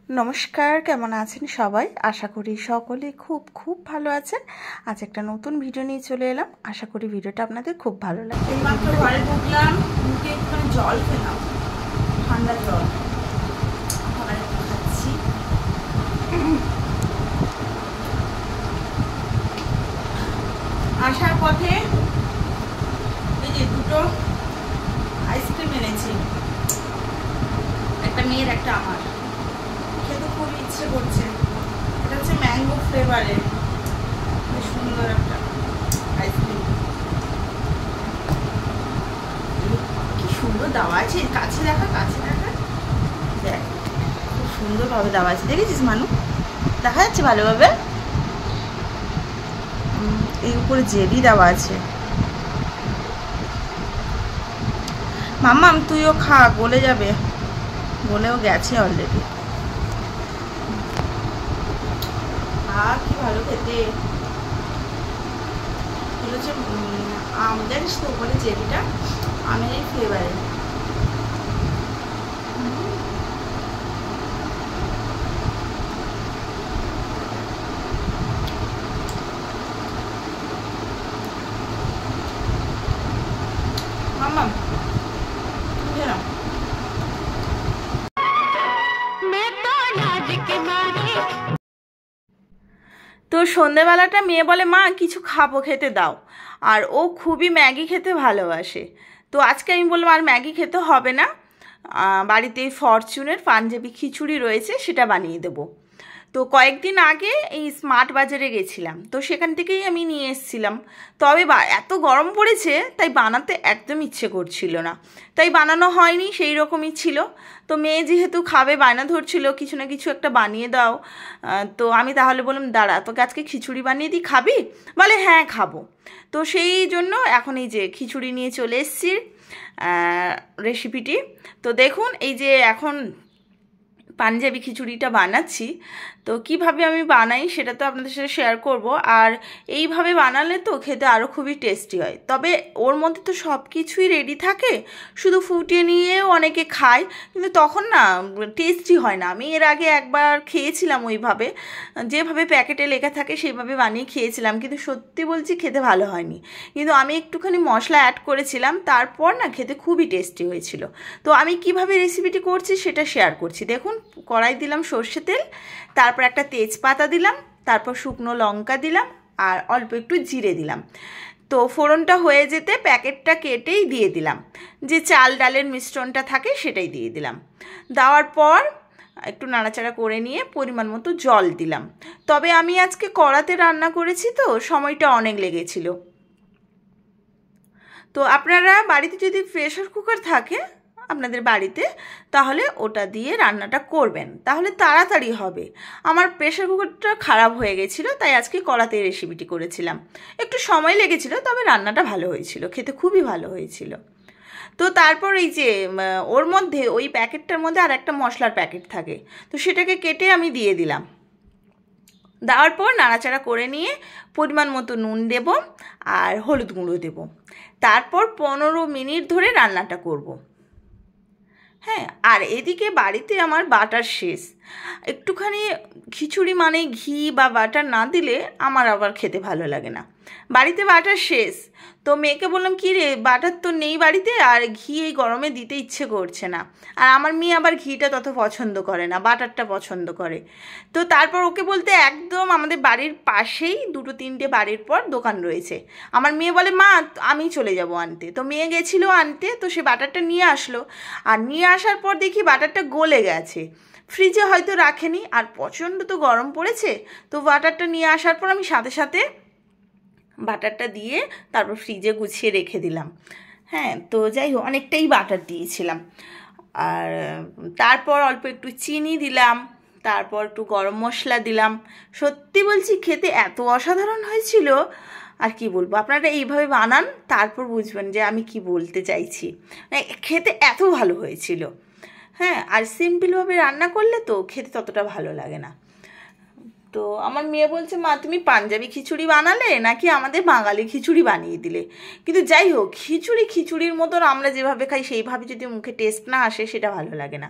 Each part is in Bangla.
নমস্কার, কেমন আছেন সবাই? আশা করি সকলে খুব খুব ভালো আছেন। আজ একটা নতুন ভিডিও নিয়ে চলে এলাম। আশা করি ভিডিওটা আপনাদের খুব ভালো লাগবে। এইমাত্র ঘরে ঢুকলাম, মুখে একটুখানি জল খেলাম, ঠান্ডা জল। খাবার একটু খাচ্ছি। আসার পথে এই যে দুটো আইসক্রিম এনেছি, একটা মেয়ের একটা আমার। খেতে খুব ইচ্ছে করছে। এটা হচ্ছে ম্যাঙ্গো ফ্লেভারের, বেশ সুন্দর একটা আইসক্রিম। কি সুন্দর দেওয়া আছে, কাছে দেখা দেখ, খুব সুন্দরভাবে দেওয়া আছে। দেখেছিস মানু? দেখা যাচ্ছে ভালোভাবে? এর উপরে জেলি দেওয়া আছে। মাম্মাম তুইও খা, গলে যাবে। গলেও গেছে অলরেডি। কি ভালো খেতে। এগুলো হচ্ছে আম, জানিস তো উপরে জেলিটা আমের ফ্লেভারের। মাম্মাম বুঝে নাও। তো সন্ধেবেলাটা মেয়ে বলে, মা কিছু খাবো, খেতে দাও। আর ও খুবই ম্যাগি খেতে ভালোবাসে। তো আজকে আমি বললাম আর ম্যাগি খেতে হবে না, বাড়িতে ফরচুনের পাঞ্জাবি খিচুড়ি রয়েছে, সেটা বানিয়ে দেবো। তো কয়েকদিন আগে এই স্মার্ট বাজারে গেছিলাম, তো সেখান থেকেই আমি নিয়ে এসেছিলাম। তবে এত গরম পড়েছে তাই বানাতে একদম ইচ্ছে করছিল না, তাই বানানো হয়নি, সেই রকমই ছিল। তো মেয়ে যেহেতু খাবে, বায়না ধরছিল কিছু না কিছু একটা বানিয়ে দাও। তো আমি তাহলে বললাম, দাঁড়া তোকে আজকে খিচুড়ি বানিয়ে দিই, খাবি? বলে হ্যাঁ খাবো। তো সেই জন্য এখন এই যে খিচুড়ি নিয়ে চলে এসেছি রেসিপিটি। তো দেখুন, এই যে এখন পাঞ্জাবি খিচুড়িটা বানাচ্ছি। তো কিভাবে আমি বানাই সেটা তো আপনাদের সাথে শেয়ার করব। আর এইভাবে বানালে তো খেতে আরও খুবই টেস্টি হয়। তবে ওর মধ্যে তো সব কিছুই রেডি থাকে, শুধু ফুটিয়ে নিয়েও অনেকে খায়, কিন্তু তখন না টেস্টি হয় না। আমি এর আগে একবার খেয়েছিলাম ওইভাবে, যেভাবে প্যাকেটে লেখা থাকে সেইভাবে বানিয়ে খেয়েছিলাম, কিন্তু সত্যি বলছি খেতে ভালো হয়নি। কিন্তু আমি একটুখানি মশলা অ্যাড করেছিলাম, তারপর না খেতে খুবই টেস্টি হয়েছিল। তো আমি কিভাবে রেসিপিটি করছি সেটা শেয়ার করছি। দেখুন, কড়াই দিলাম সর্ষে তেল, তারপর একটা তেজপাতা দিলাম, তারপর শুকনো লঙ্কা দিলাম, আর অল্প একটু জিরে দিলাম। তো ফোড়নটা হয়ে যেতে প্যাকেটটা কেটেই দিয়ে দিলাম, যে চাল ডালের মিশ্রণটা থাকে সেটাই দিয়ে দিলাম। দেওয়ার পর একটু নাড়াচাড়া করে নিয়ে পরিমাণ মতো জল দিলাম। তবে আমি আজকে কড়াতে রান্না করেছি, তো সময়টা অনেক লেগেছিল। তো আপনারা বাড়িতে যদি প্রেসার কুকার থাকে আপনাদের বাড়িতে, তাহলে ওটা দিয়ে রান্নাটা করবেন, তাহলে তাড়াতাড়ি হবে। আমার প্রেসার কুকারটা খারাপ হয়ে গেছিলো, তাই আজকে কড়াতে রেসিপিটি করেছিলাম। একটু সময় লেগেছিল, তবে রান্নাটা ভালো হয়েছিল, খেতে খুবই ভালো হয়েছিল। তো তারপর এই যে ওর মধ্যে, ওই প্যাকেটটার মধ্যে আর একটা মশলার প্যাকেট থাকে, তো সেটাকে কেটে আমি দিয়ে দিলাম। দেওয়ার পর নাড়াচাড়া করে নিয়ে পরিমাণ মতো নুন দেব আর হলুদ গুঁড়ো দেব। তারপর 15 মিনিট ধরে রান্নাটা করব। হ্যাঁ, আর এদিকে বাড়িতে আমার বাটার শেষ। একটুখানি খিচুড়ি মানে ঘি বা বাটার না দিলে আমার আবার খেতে ভালো লাগে না। বাড়িতে বাটার শেষ, তো মেয়েকে বললাম, কী রে বাটার তো নেই বাড়িতে, আর ঘি এই গরমে দিতে ইচ্ছে করছে না। আর আমার মেয়ে আবার ঘিটা তত পছন্দ করে না, বাটারটা পছন্দ করে। তো তারপর ওকে বলতে, একদম আমাদের বাড়ির পাশেই 2-3টে বাড়ির পর দোকান রয়েছে। আমার মেয়ে বলে, মা আমি চলে যাব আনতে। তো মেয়ে গেছিলো আনতে, তো সে বাটারটা নিয়ে আসলো। আর নিয়ে আসার পর দেখি বাটারটা গলে গেছে, ফ্রিজে হয়তো রাখেনি, আর প্রচণ্ড তো গরম পড়েছে। তো বাটারটা নিয়ে আসার পর আমি সাথে সাথে বাটারটা দিয়ে তারপর ফ্রিজে গুছিয়ে রেখে দিলাম। হ্যাঁ, তো যাই হোক, অনেকটাই বাটার দিয়েছিলাম। আর তারপর অল্প একটু চিনি দিলাম, তারপর একটু গরম মশলা দিলাম। সত্যি বলছি খেতে এত অসাধারণ হয়েছিল, আর কি বলবো। আপনারা এইভাবে বানান, তারপর বুঝবেন যে আমি কি বলতে চাইছি। খেতে এত ভালো হয়েছিল। হ্যাঁ, আর সিম্পলভাবে রান্না করলে তো খেতে ততটা ভালো লাগে না। তো আমার মেয়ে বলছে, মা তুমি পাঞ্জাবি খিচুড়ি বানালে নাকি আমাদের বাঙালি খিচুড়ি বানিয়ে দিলে। কিন্তু যাই হোক, খিচুড়ির মতন আমরা যেভাবে খাই সেইভাবে যদি মুখে টেস্ট না আসে সেটা ভালো লাগে না।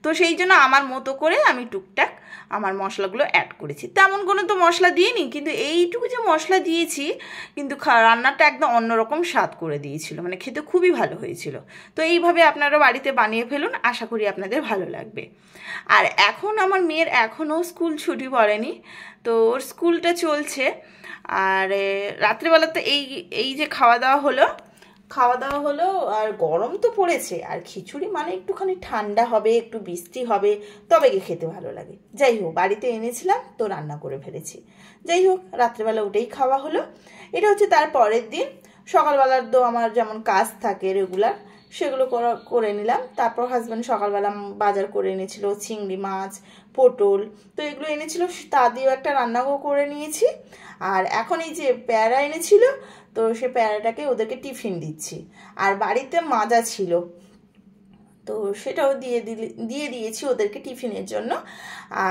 তো সেই জন্য আমার মতো করে আমি টুকটাক আমার মশলাগুলো অ্যাড করেছি। তেমন কোনো তো মশলা দিইনি, কিন্তু এইটুকু যে মশলা দিয়েছি কিন্তু রান্নাটা একদম অন্যরকম স্বাদ করে দিয়েছিল, মানে খেতে খুবই ভালো হয়েছিল। তো এইভাবে আপনারা বাড়িতে বানিয়ে ফেলুন, আশা করি আপনাদের ভালো লাগবে। আর এখন আমার মেয়ের এখনও স্কুল ছুটি পড়েনি, তো ওর স্কুলটা চলছে। আর রাত্রেবেলা তো এই যে খাওয়া দাওয়া হলো আর গরম তো পড়েছে, আর খিচুড়ি মানে একটুখানি ঠান্ডা হবে, একটু বৃষ্টি হবে, তবে গিয়ে খেতে ভালো লাগে। যাই হোক, বাড়িতে এনেছিলাম তো রান্না করে ফেলেছি। যাই হোক, রাত্রেবেলা ওটাই খাওয়া হলো। এটা হচ্ছে তার পরের দিন। সকালবেলার তো আমার যেমন কাজ থাকে রেগুলার, সেগুলো করে নিলাম। তারপর হাজব্যান্ড সকালবেলা বাজার করে এনেছিল চিংড়ি মাছ, পটল, তো এগুলো এনেছিল, তা দিয়েও একটা রান্নাও করে নিয়েছি। আর এখন এই যে পেয়ারা এনেছিল, তো সে পেয়ারাটাকে ওদেরকে টিফিন দিচ্ছি। আর বাড়িতে মাজা ছিল, তো সেটাও দিয়ে দিয়েছি ওদেরকে টিফিনের জন্য।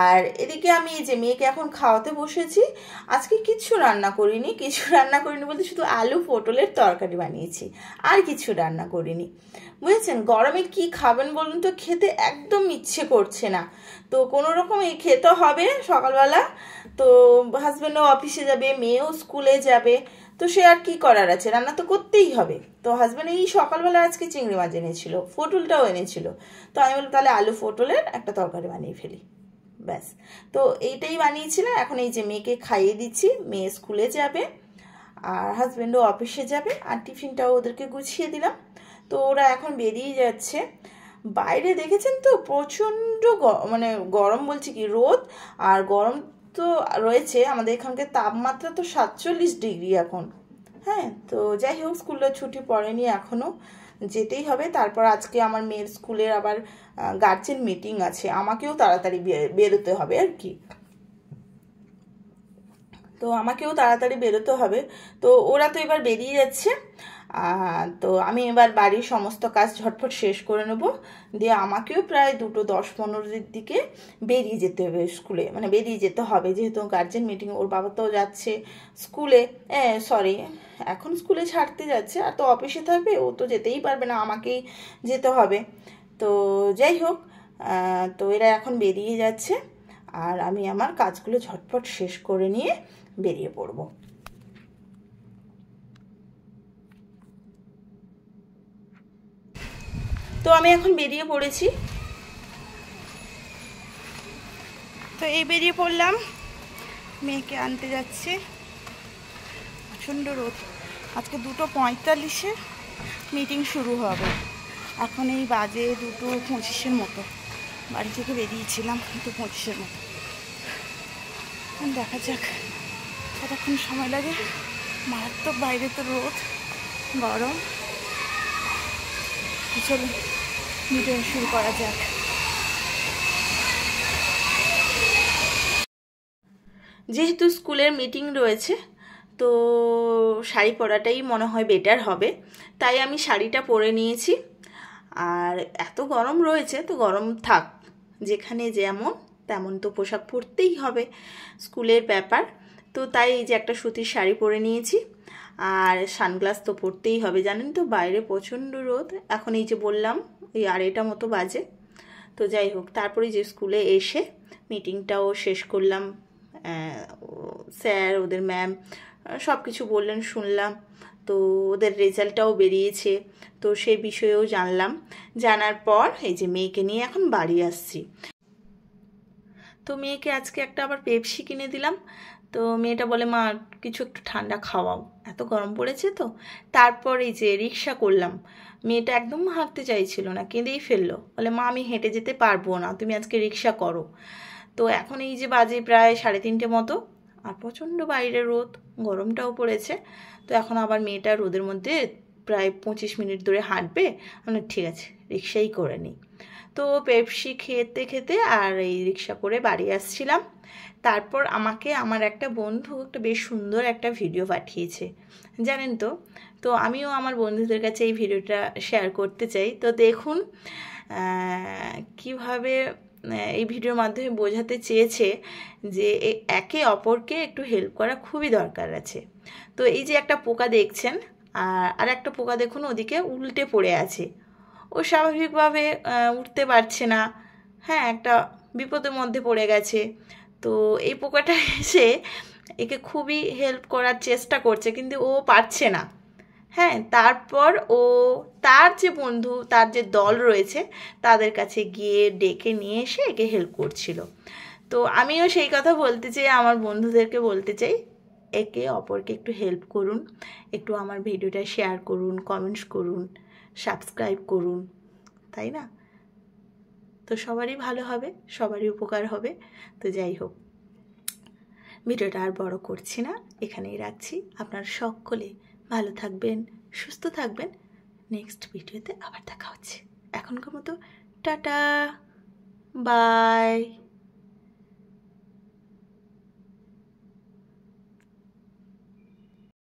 আর এদিকে আমি এই যে মেয়েকে এখন খাওয়াতে বসেছি। আজকে কিছু রান্না করিনি বলতে শুধু আলু পটলের তরকারি বানিয়েছি, আর কিছু রান্না করিনি। বুঝেছেন, গরমে কি খাবেন বলুন তো, খেতে একদম ইচ্ছে করছে না। তো কোনো রকম এই খেতে হবে সকালবেলা। তো হাজব্যান্ডও অফিসে যাবে, মেয়েও স্কুলে যাবে, তো সে আর কি করার আছে, রান্না তো করতেই হবে। তো হাজব্যান্ড এই সকালবেলা আজকে চিংড়ি মাছ এনেছিল, পটলটাও এনেছিল। তো আমি বললাম তাহলে আলু পটলের একটা তরকারি বানিয়ে ফেলি, ব্যাস। তো এইটাই বানিয়েছিলাম। এখন এই যে মেয়েকে খাইয়ে দিচ্ছি, মেয়ে স্কুলে যাবে আর হাজব্যান্ডও অফিসে যাবে, আর টিফিনটাও ওদেরকে গুছিয়ে দিলাম। তো ওরা এখন বেরিয়ে যাচ্ছে। বাইরে দেখেছেন তো প্রচণ্ড মানে গরম, বলছি কি রোদ, আর গরম তো রয়েছে। আমাদের এখানকার তাপমাত্রা তো 47 ডিগ্রি এখন। হ্যাঁ, তো যাই হোক, স্কুলের ছুটি পড়েনি এখনও, যেতেই হবে। তারপর আজকে আমার মেয়ের স্কুলের আবার গার্জেন মিটিং আছে, আমাকেও তাড়াতাড়ি বেরোতে হবে আর কি। তো আমাকেও তাড়াতাড়ি বেরোতে হবে। তো ওরা তো এবার বেরিয়ে যাচ্ছে, তো আমি এবার বাড়ির সমস্ত কাজ ঝটফট শেষ করে নেব, দিয়ে আমাকেও প্রায় 2:10-15 দিকে বেরিয়ে যেতে হবে স্কুলে, মানে বেরিয়ে যেতে হবে, যেহেতু গার্জেন মিটিং। ওর বাবা তো যাচ্ছে স্কুলে, এখন স্কুলে ছাড়তে যাচ্ছে, আর তো অফিসে থাকবে, ও তো যেতেই পারবে না, আমাকেই যেতে হবে। তো যাই হোক, তো এরা এখন বেরিয়ে যাচ্ছে, আর আমি আমার কাজগুলো ঝটপট শেষ করে নিয়ে বেরিয়ে পড়ব। তো আমি এখন বেরিয়ে পড়েছি। তো এই বেরিয়ে পড়লাম, মেয়েকে আনতে যাচ্ছে। প্রচণ্ড রোদ, আজকে 2:45-এ মিটিং শুরু হবে। এখন এই বাজে 2:25 মতো, বাড়ি থেকে বেরিয়েছিলাম 2:25 মতো। দেখা যাক কতক্ষণ সময় লাগে। মারাত্মক বাইরে তো রোদ, গরম। চলুন মিটিং শুরু করা যাক। যেহেতু স্কুলের মিটিং রয়েছে, তো শাড়ি পরাটাই মনে হয় বেটার হবে, তাই আমি শাড়িটা পরে নিয়েছি। আর এত গরম রয়েছে, তো গরম থাক, যেখানে যেমন তেমন তো পোশাক পরতেই হবে, স্কুলের ব্যাপার। তো তাই এই যে একটা সুতির শাড়ি পরে নিয়েছি, আর সানগ্লাস তো পরতেই হবে, জানেন তো বাইরে প্রচণ্ড রোদ। এখন এই যে বললাম এই 2:30 মতো বাজে। তো যাই হোক, তারপরে যে স্কুলে এসে মিটিংটাও শেষ করলাম। স্যার, ওদের ম্যাম সব কিছু বললেন, শুনলাম। তো ওদের রেজাল্টটাও বেরিয়েছে, তো সেই বিষয়েও জানলাম। জানার পর এই যে মেয়েকে নিয়ে এখন বাড়ি আসছি। তো মেয়েকে আজকে একটা আবার পেপসি কিনে দিলাম। তো মেয়েটা বলে, মা কিছু একটু ঠান্ডা খাওয়াও, এত গরম পড়েছে। তো তারপর এই যে রিক্সা করলাম। মেয়েটা একদম হাঁটতে চাইছিল না, কেঁদেই ফেললো, বলে মা আমি হেঁটে যেতে পারবো না, তুমি আজকে রিক্সা করো। তো এখন এই যে বাজে প্রায় 3:30 মতো, আর প্রচণ্ড বাইরে রোদ, গরমটাও পড়েছে। তো এখন আবার মেয়েটা রোদের মধ্যে প্রায় 25 মিনিট ধরে হাঁটবে, মানে ঠিক আছে রিক্সাই করে নিই। তো পেপসি খেতে খেতে আর এই রিক্সা করে বাড়ি আসছিলাম। তারপর আমাকে আমার একটা বন্ধু একটা বেশ সুন্দর একটা ভিডিও পাঠিয়েছে, জানেন তো। তো আমিও আমার বন্ধুদের কাছে এই ভিডিওটা শেয়ার করতে চাই। তো দেখুন কিভাবে এই ভিডিওর মাধ্যমে বোঝাতে চেয়েছে যে একে অপরকে একটু হেল্প করা খুবই দরকার আছে। তো এই যে একটা পোকা দেখছেন, আর একটা পোকা দেখুন ওদিকে উল্টে পড়ে আছে, ও স্বাভাবিকভাবে উঠতে পারছে না, হ্যাঁ, একটা বিপদের মধ্যে পড়ে গেছে। তো এই পোকাটা এসে একে খুবই হেল্প করার চেষ্টা করছে, কিন্তু ও পারছে না। হ্যাঁ, তারপর ও তার যে বন্ধু, তার যে দল রয়েছে তাদের কাছে গিয়ে ডেকে নিয়ে এসে একে হেল্প করছিল। তো আমিও সেই কথা বলতে চাই, আমার বন্ধুদেরকে বলতে চাই, একে অপরকে একটু হেল্প করুন, একটু আমার ভিডিওটা শেয়ার করুন, কমেন্টস করুন, সাবস্ক্রাইব করুন, তাই না? তো সবারই ভালো হবে, সবারই উপকার হবে। তো যাই হোক, ভিডিওটা আর বড় করছি না, এখানেই রাখছি। আপনারা সকলে ভালো থাকবেন, সুস্থ থাকবেন। নেক্সট ভিডিওতে আবার দেখা হচ্ছে। এখনকার মতো টাটা, বাই।